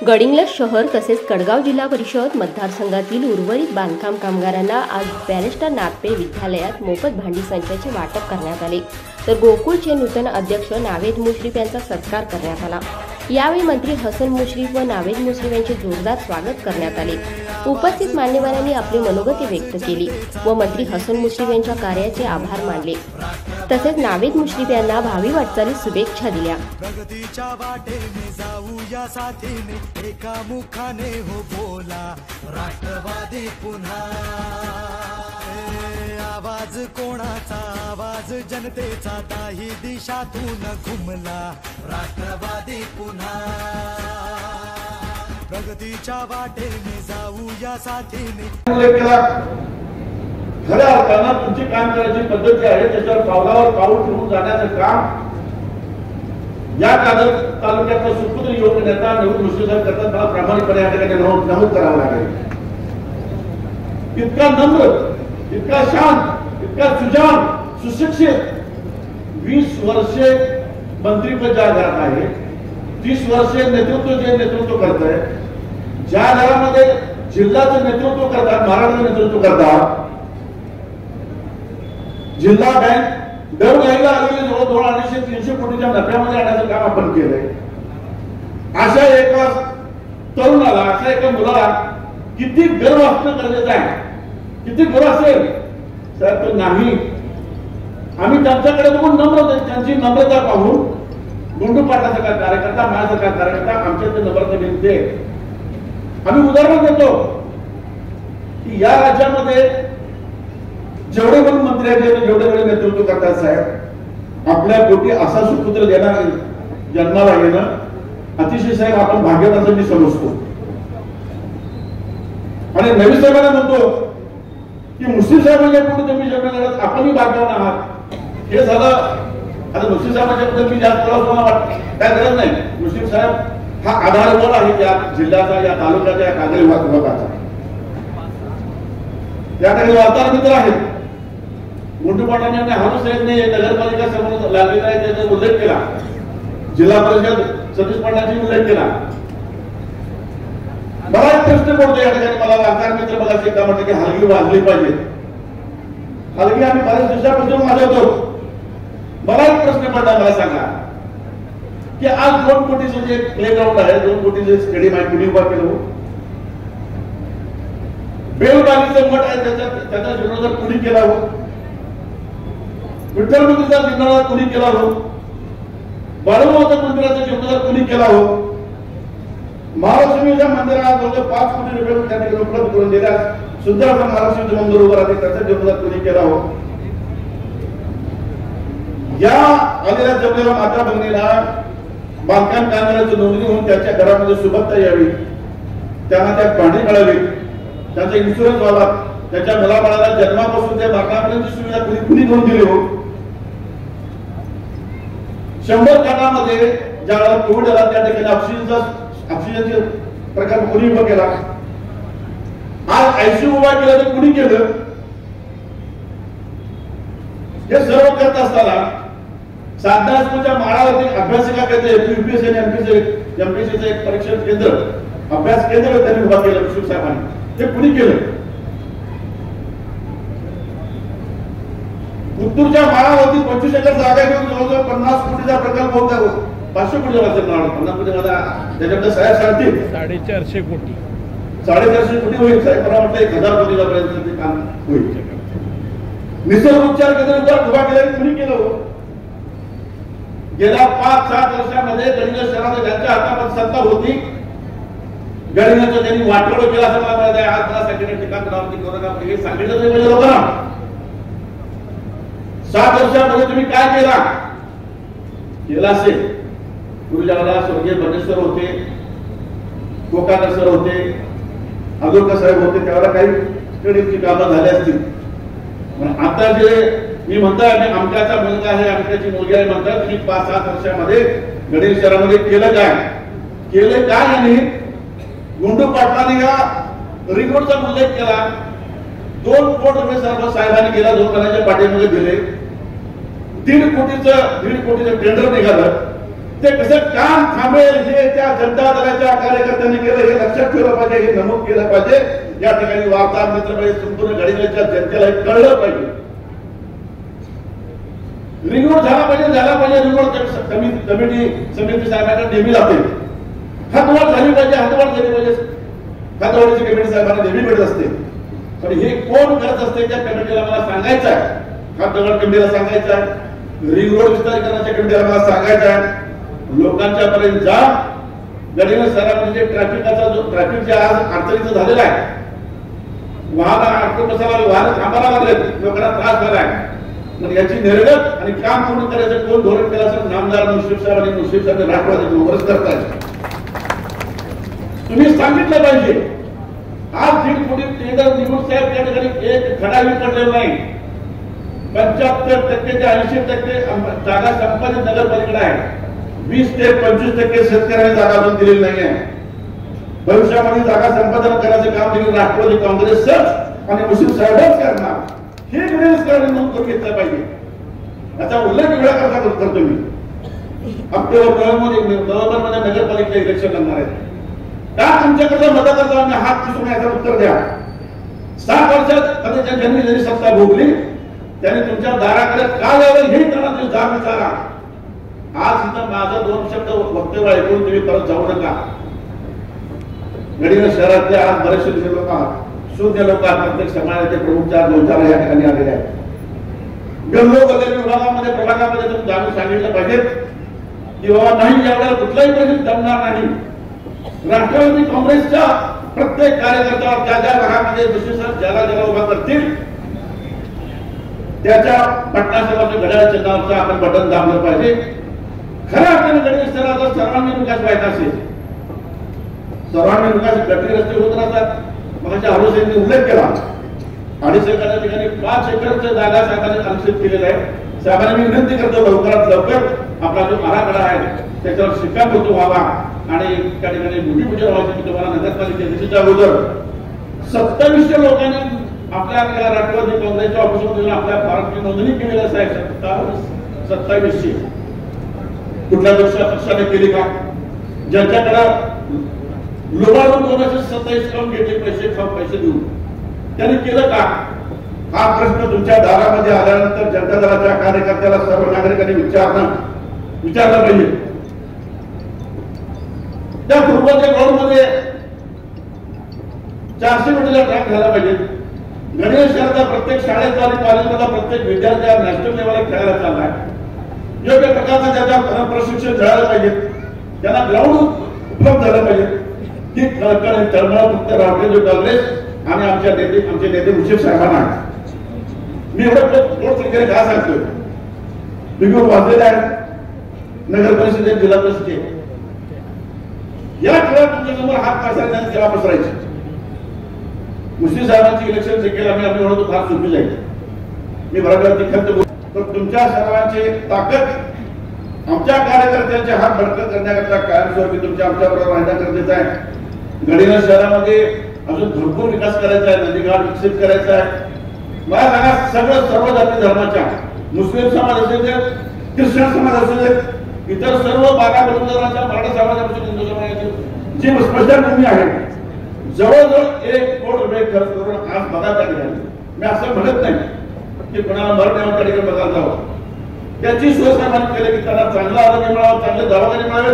गडिंग्लज शहर तसेच कडगाव जिल्हा परिषद मतदारसंघातील उर्वरित बांधकाम कामगारांना आज बॅरिस्टर नागपे विद्यालयात मोफत भांडी संचाचे वाटप करण्यात आले, तर गोकुळचे नूतन अध्यक्ष नावेद मुश्रीफ यांचा सत्कार करण्यात आला। यावेळी मंत्री हसन मुश्रीफ व नावेद मुश्रीफ यांचे जोरदार स्वागत करण्यात आले। उपस्थित मान्यवरांनी आपली मनोगती व्यक्त केली व मंत्री हसन मुश्रीफ यांच्या कार्याचे आभार मानले। तसेच नावेद मुश्रीफ यांना भावी वाटचालीस शुभेच्छा दिल्या। प्रगतीच्या वाटेने जाऊया साथीने, एका मुखाने हो बोला राष्ट्रवादी पुन्हा। आवाज कोणाचा, आवाज जनतेचा, ताही दिशातून घुमला राष्ट्रवादी पुन्हा। प्रगतीच्या वाटेने जाऊया साथीने। खऱ्या अर्थानं तुमची काम करायची पद्धती आहे, त्याच्यावर पावलावर पाऊल ठेवून जाण्याचं काम या तालुक्याचा सुपुत्र युवक नेता नावेद मुश्रीफ साहेब करतात। मला प्रामाणिकपणे या ठिकाणी नमूद करावं लागेल। इतका नम्र, इतका शांत, इतका सुजाण, सुशिक्षित, 20 वर्षे मंत्रीपद ज्या घरात आहे, 30 वर्षे नेतृत्व करत आहे, ज्या घरामध्ये जिल्ह्याचं नेतृत्व करतात, महाराष्ट्राचं नेतृत्व करतात, जिल्हा बँक दरवाहीला आलेली जवळ 200-300 कोटीच्या नफ्यामध्ये आणण्याचं काम आपण केलंय। अशा एका तरुणाला, अशा एका मुलाला किती गर्व असणं गरजेचं आहे, किती गर्व असेल तर तो नाही। आम्ही त्यांच्याकडे बघून नम्र, त्यांची नम्रता पाहून गुंडू पाटलासारखा कार्यकर्ता, माझ्यासारखा कार्यकर्ता आमच्या ते नम्रता विनंती आहे। आम्ही उदाहरण देतो की या राज्यामध्ये जेवढे पण मंत्री आहेत, जेवढे वेळे नेतृत्व करतात साहेब, आपल्या पोटी असा सुपुत्र देणार जन्माला येणं अतिशय साहेब आपण भाग्यवान मी समजतो। आणि नवीन साहेबांना म्हणतो की मुश्रीफ साहेबांच्या पोटी तुम्ही जन्माला आपणही भाग्यवान आहात। हे झालं। आता मुश्रीफ साहेबांच्या बद्दल मी जास्त काय गरज नाही। मुश्रीफ साहेब हा आधारवड आहे या जिल्ह्याचा, या तालुक्याचा, या कागल विभागाचा। या ठिकाणी वार्ताहर मित्र आहेत। गुंडू पाटलांनी हारूस साहेबने नगरपालिका समोर लागलेला आहे त्याचा उल्लेख केला, जिल्हा परिषद सतीश पाटलांची उल्लेख केला। मला एक प्रश्न पडतो या ठिकाणी, मला वार्ताहर मित्र बघायचं एकदा म्हटलं की हलगी वाजली पाहिजे। हलगी आम्ही बऱ्याच दिवसापासून वाजवतो। मला एक प्रश्न पडला, मला सांगा की आज 2 कोटीचं जे प्ले ग्राउंड आहे, 2 कोटीचे स्टेडियम आहे, कुणी उभा केलं? बेलबागीचं मठ आहे, त्याचा जीर्णोद्धार कुणी केला हो? विठ्ठल मंदिराचा जीर्णोद्धार कुणी केला हो? बाळूमाता मंदिराचा जीर्णोद्धार कुणी केला हो? महालक्ष्मीच्या मंदिराला जवळ 5 कोटी रुपये त्यांनी उपलब्ध करून दिल्या, सुंदर असं महालक्ष्मीचं मंदिर उभं राहते, त्याचा जीर्णोद्धार कुणी केला हो? या आलेल्या जमलेल्या माता भगिनीला बांधकाम कामगारांची नोंदणी होऊन त्याच्या घरामध्ये सुबत्ता यावी, त्यांना त्यात भांडी मिळावी, त्यांचा इन्शुरन्स व्हावा, त्याच्या मुलाबाळाला जन्मापासून ते मरणापर्यंतची सुविधा कुणी करून दिली हो? 100 खाटामध्ये ज्या वेळेला कोविड आला त्या ठिकाणी ऑक्सिजनचे प्रकार कुणी उभा केला? आज आयसीयू उभा केला तर कुणी केलं? हे सर्व करत असताना साधना स्कूलच्या माळावरती अभ्यासिका करते, युपीएससी आणि एमपीएससीचं एक परीक्षा केंद्र, अभ्यास केंद्र त्यांनी उभा केलं मुश्रीफ साहेबांनी। ते कुणी केलं? उत्तूरच्या माळावरती 25 एकर जागा घेऊन जवळजवळ 50 कोटीचा प्रकल्प होता, 500 कोटी असेल, 50 कोटी मला त्याच्यामध्ये साहेब सांगतील 450 कोटी, 450 कोटी होईल साहेब। मला वाटतं 1000 कोटीचा पर्यंत ते काम होईल। निसर्ग उपचार केंद्र उभा केलं, कुणी केलं हो? गेल्या 5-7 वर्षामध्ये गडिंग्लज शहरामध्ये ज्यांच्या हातामध्ये सत्ता होती, गडिंग्लजचं त्यांनी वाटोळं केलं असं मला माहिती आहे। आज मला सगळ्यांनी टीका करावं कोरोना हे सांगितलं नाही म्हणजे लोकांना। 7 वर्षामध्ये तुम्ही काय केला असेल? पूर्वीच्या वेळेला स्वर्गीय बनेश्वर होते, कोकाकर सर होते, अगोदर साहेब होते, त्यावेळेला काही स्टेडियमची कामं झाली असतील। पण आता जे मी म्हणताय आमच्याचा मुलगा आहे, आमच्याची मुलगी आहे म्हणतात, तुम्ही 5-7 वर्षामध्ये गडिंग्लज शहरामध्ये केलं काय यांनी? गुंडू पाटलांनी या रिंग रोडचा उल्लेख केला, 2 कोटी रुपये सर्व साहेबांनी गेल्या 2 महिन्याच्या पाठीमध्ये दिले, 1.5 कोटीचं टेंडर निघालं, ते कसं काम थांबेल हे त्या जनता दलाच्या कार्यकर्त्यांनी केलं हे लक्षात ठेवलं पाहिजे, हे नमूद केलं पाहिजे. या ठिकाणी वार्ताहर मित्र पाहिजे, संपूर्ण गडिंग्लजच्या जनतेला हे कळलं पाहिजे. रिंग रोड झाला पाहिजे रिंग रोड कमिटी समिती साहेबांना नेहमी जाते. हातवाड झाली पाहिजे, हातवाड झाली पाहिजे, हातवाडीची कमिटी साहेबांना नेहमी भेटत असते. पण हे कोण करत असते त्या कमिटीला मला सांगायचं आहे. हातवाड कमिटीला सांगायचं आहे, रिंग रोड विस्तारीकरणाच्या कमिटीला मला सांगायचं आहे. लोकांच्या पर्यंत जा. गडिंग्लज शहरामध्ये ट्रॅफिकचा जो ट्रॅफिक जे आज अडचणीचं झालेला आहे, वाहन थांबायला लागले, लोकांना त्रास झाला आहे. मग याची निर्गत आणि काम पूर्ण करायचं कोण धोरण केलं असेल? नामदार मुश्रीफ साहेब आणि मुश्रीफ साहेब राष्ट्रवादी काँग्रेस करतायत. तुम्ही सांगितलं पाहिजे. आज 1.5 कोटी टेंडर निवडून साहेब त्या ठिकाणी एक खडाही पडलेला नाही. 75% ते 80% जागा संपादित नगरपालिकेला आहे. 20 ते 25% शेतकऱ्यांनी जागा अजून दिलेली नाही आहे. भविष्यामध्ये जागा संपादन करायचं काम देखील राष्ट्रवादी काँग्रेसच आणि मुश्रीफ साहेबच करणार. हे गडिंग्लजकरांनी नोंद करून घेतलं पाहिजे. याचा उल्लेख वेळा करतो मी. नोव्हेंबर मध्ये नगरपालिका इलेक्शन लागणार आहे. का तुमच्याकडे मतदारांचा आम्ही हात पुसून याचं उत्तर द्या. 7 वर्षात ज्यांनी जरी सत्ता भोगली त्यांनी तुमच्या दाराकडे का यावं हे त्यांना तुम्ही जाब विचारा. आज इथं माझं 2 शब्द वक्तव्य ऐकून तुम्ही परत जाऊ नका. गडिंग्लज शहरातले आज बरेचसे लोक आहात, शून्य लोक आहात. प्रत्येक समाजाचे प्रमुख 4 या ठिकाणी आलेले आहेत. गल्लोगल्ली विभागामध्ये प्रभागामध्ये तुम्ही जाणून सांगितलं पाहिजे की बाबा नाही, यावेळेला कुठलाही परिस्थिती जमणार नाही. राष्ट्रवादी काँग्रेसच्या प्रत्येक कार्यकर्ता ज्या भागामध्ये ज्याला उभा करतील त्याच्या पटनासाहेबांच्या घड्याळ चिन्हावरचं आपण बटन दाबलं पाहिजे. खऱ्या अर्थाने गडिंग्लज शहराचा सर्वांगीण विकास व्हायचा असेल, सर्वांगीण विकास गटरी रस्ते होत राहतात. मग हरोसेंनी उल्लेख केला 2.5 एकरच्या ठिकाणी 5 एकरच्या जागा साहेबांनी आरक्षित केलेल्या आहे. साहेबांनी मी विनंती करतो लवकरात लवकर आपला जो आराखडा आहे त्याच्यावर शिक्कामोर्तब व्हावा आणि त्या ठिकाणी भूमिपूजन व्हायचं. मी तुम्हाला नगरपालिकेच्या अगोदर 2700 लोकांनी आपल्या राष्ट्रवादी काँग्रेसच्या ऑफिसमध्ये आपल्या फॉर्मची नोंदणी केलेली आहे. 2700 कुठल्या पक्षाने केली का? ज्यांच्याकडे लोबाडून 227 करून घेतले पैसे देऊन त्यांनी केलं का? हा प्रश्न तुमच्या दारामध्ये आल्यानंतर जनता दलाच्या कार्यकर्त्याला सर्व नागरिकांनी विचारलं पाहिजे. त्या पूर्वच्या ग्राउंडमध्ये 400 मीटरचा ट्रॅक झाला पाहिजे. गडिंग्लज शहराचा प्रत्येक शाळेचा आणि कॉलेजमधला प्रत्येक विद्यार्थी नॅशनल लेवलला खेळायला चालला आहे. योग्य प्रकारचं त्याच्या प्रशिक्षण मिळालं पाहिजे, त्यांना ग्राउंड उपलब्ध झालं पाहिजे. ही तळमळ फक्त राष्ट्रवादी काँग्रेस आणि आमचे नेते मुश्रीफ साहेबांना. मी एवढं काय सांगतोय, बिगुर वाजलेले आहेत नगर परिषदेत, जिल्हा परिषदेत. या खेळात तुमच्यासमोर हात पसरायचे केव्हा पसरायचे. मुश्रीफ साहेबांची इलेक्शन केलं आम्ही म्हणतो फार चुकी जाईल. मी बरोबर खंत तर तुमच्या सर्वांची ताकद आमच्या कार्यकर्त्यांचे हात बळकट करण्याकरता कायमस्वरूपी तुमच्या आमच्याबरोबर राहणं गरजेचं आहे. गडिंग्लज शहरामध्ये अजून भरपूर विकास करायचा आहे, नदीघाट विकसित करायचा आहे. मला सांगा, सर्व जाती धर्माच्या, मुस्लिम समाज असू दे, ख्रिश्चन समाज असू दे, इतर सर्व 12 बलुतेदारांच्या, मराठा समाजापासून हिंदू समाजाची जी स्मशानभूमी आहे, जवळजवळ 1 कोटी रुपये खर्च करून आज बघा त्या ठिकाणी. मी असं म्हणत नाही की कोणाला मरण त्या ठिकाणी बघायला जावं. त्याची सोय साहेबांनी केली की त्यांना चांगलं आरोग्य मिळावं, चांगले दवाखाने मिळावे,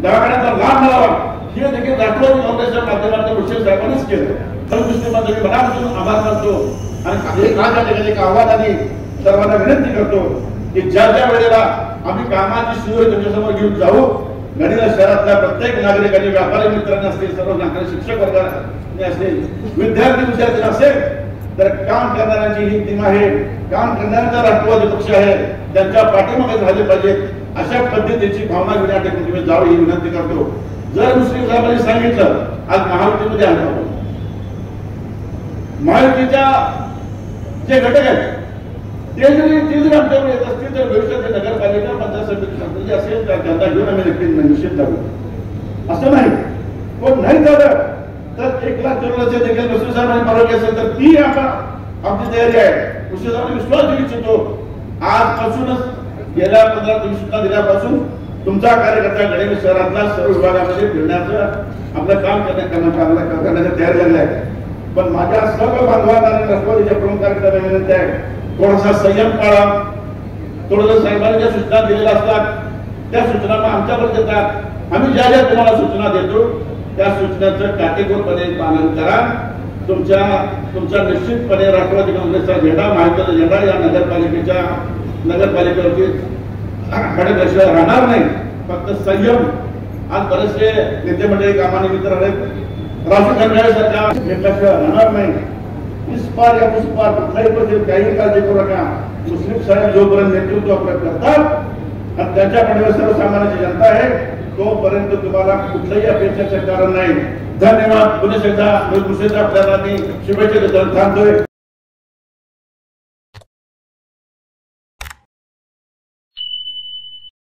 दवाखान्याचा लाभ मिळावा. हे देखील राष्ट्रवादी काँग्रेसच्या माध्यमातून मुश्रीफ साहेबांनीच केलं. मी मनापासून आभार मानतो आणि त्या ठिकाणी एक आव्हानाने सर्वांना विनंती करतो की ज्या वेळेला आम्ही कामाची सुरू तुमच्यासमोर घेऊन जाऊ, गडिंग्लज शहरातल्या प्रत्येक नागरिकांनी, व्यापारी मित्रांनी असतील, सर्व नागरिक, शिक्षक वर्गाने असतील, विद्यार्थी असेल, तर काम करणाऱ्यांची ही टीम आहे, काम करणाऱ्यांचा राष्ट्रवादी पक्ष आहे, त्यांच्या पाठीमागे झाले पाहिजेत. अशा पद्धतीची भावना घेऊन या ठिकाणी तुम्ही जावं ही विनंती करतो. जर मुश्रीफ साहेबांनी सांगितलं आज महायुतीमध्ये आलो, महायुतीच्या जे घटक आहेत ते जरी आमच्याकडे येत असतील तर भविष्यात नगरपालिका, पंचायत समिती असेल तर त्यांना घेऊन आम्ही नक्की निश्चित जाऊ. असं नाही, कोण नाही झालं तर 1 लाख करोडचे देखील मुश्रीफ साहेबांनी परवानगी असेल तर ती आमची तयारी आहे. मुश्रीफ साहेबांनी विश्वास देऊ इच्छितो. आजपासूनच गेल्या 15 दिवसांना दिल्यापासून तुमचा कार्यकर्ता गणेश शहरातला सर्व विभागामध्ये फिरण्याचं आपलं काम करण्याच्या तयारी झालेलं आहे. पण माझ्या सर्व बांधवांना आणि राष्ट्रवादीच्या प्रमुख कार्यकर्त्यांना विनंती आहे, थोडासा संयम पाळा. थोडंसं साहेबांनी ज्या सूचना दिलेल्या असतात त्या सूचना आमच्याकडे देतात. आम्ही ज्या ज्या तुम्हाला सूचना देतो त्या सूचनांचं काटेकोरपणे पालन करा. तुमचा निश्चितपणे राष्ट्रवादी काँग्रेसचा झेंडा, महायुतीचा झेंडा या नगरपालिकेवरती खडक राहणार नाही. फक्त संयम. आज बरेचसे नेते मंडळी कामानिमित्त राजू खंडाळेसारख्या घेतल्याशिवाय राहणार नाही. इस पार या उस पार कुठल्याही पद्धतीत काही काळजी करू नका. मुस्लिम साहेब जोपर्यंत नेतृत्व आपलं करतात आणि त्यांच्या पाठीवर सर्वसामान्य जनता आहे तोपर्यंत तुम्हाला कुठल्याही अपेक्षाचं कारण नाही. धन्यवाद. पुणे एकदा आपल्याला शुभेच्छा देतो. थांबतोय.